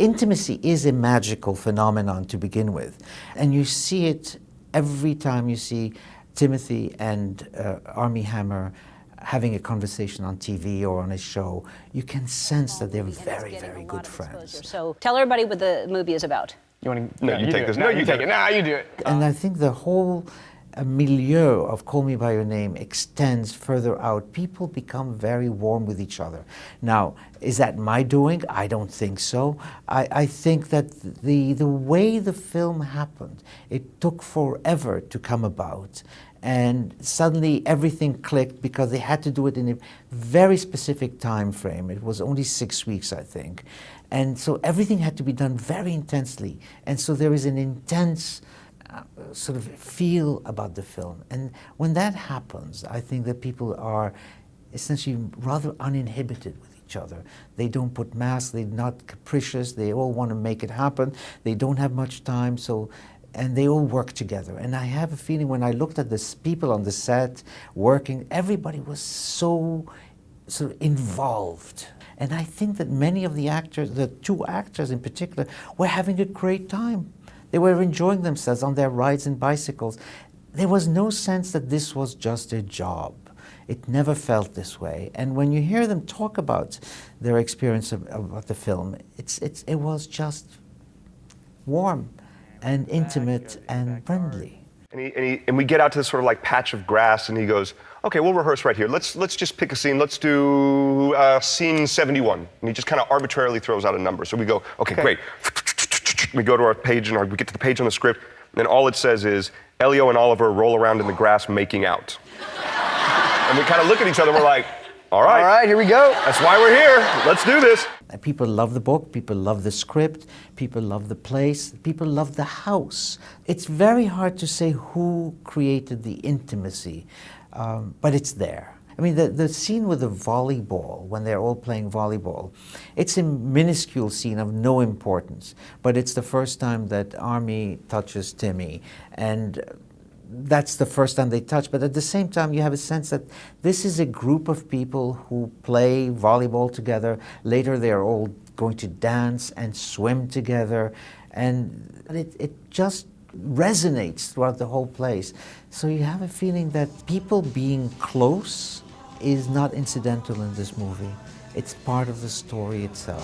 Intimacy is a magical phenomenon to begin with, and you see it every time you see Timothée and Armie Hammer having a conversation on TV or on a show. You can sense that they're very, very good friends. So tell everybody what the movie is about. You want to? No, you take this. No, you take it. Nah, you do it. And I think the whole milieu of Call Me By Your Name extends further out. People become very warm with each other. Now, is that my doing? I don't think so. I think that the way the film happened, it took forever to come about. And suddenly everything clicked because they had to do it in a very specific time frame. It was only 6 weeks, I think. And so everything had to be done very intensely. And so there is an intense sort of feel about the film. And when that happens, I think that people are essentially rather uninhibited with each other. They don't put masks, they're not capricious, they all want to make it happen. They don't have much time, and they all work together. And I have a feeling when I looked at the people on the set working, everybody was so sort of involved. And I think that many of the actors, the two actors in particular, were having a great time. They were enjoying themselves on their rides and bicycles. There was no sense that this was just a job. It never felt this way. And when you hear them talk about their experience of the film, it was just warm and intimate and friendly. And we get out to this sort of like patch of grass, and he goes, okay, we'll rehearse right here. Let's just pick a scene. Let's do scene 71. And he just kind of arbitrarily throws out a number. So we go, okay, great. We go to our page, and we get to the page on the script, and all it says is, Elio and Oliver roll around in the grass making out. And we kind of look at each other, and we're like, all right, here we go. That's why we're here. Let's do this. People love the book, people love the script, people love the place, people love the house. It's very hard to say who created the intimacy, but it's there. I mean, the scene with the volleyball, when they're all playing volleyball, it's a minuscule scene of no importance, but it's the first time that Armie touches Timmy, and that's the first time they touch. But at the same time, you have a sense that this is a group of people who play volleyball together. Later, they're all going to dance and swim together, and it just resonates throughout the whole place. So you have a feeling that people being close is not incidental in this movie. It's part of the story itself.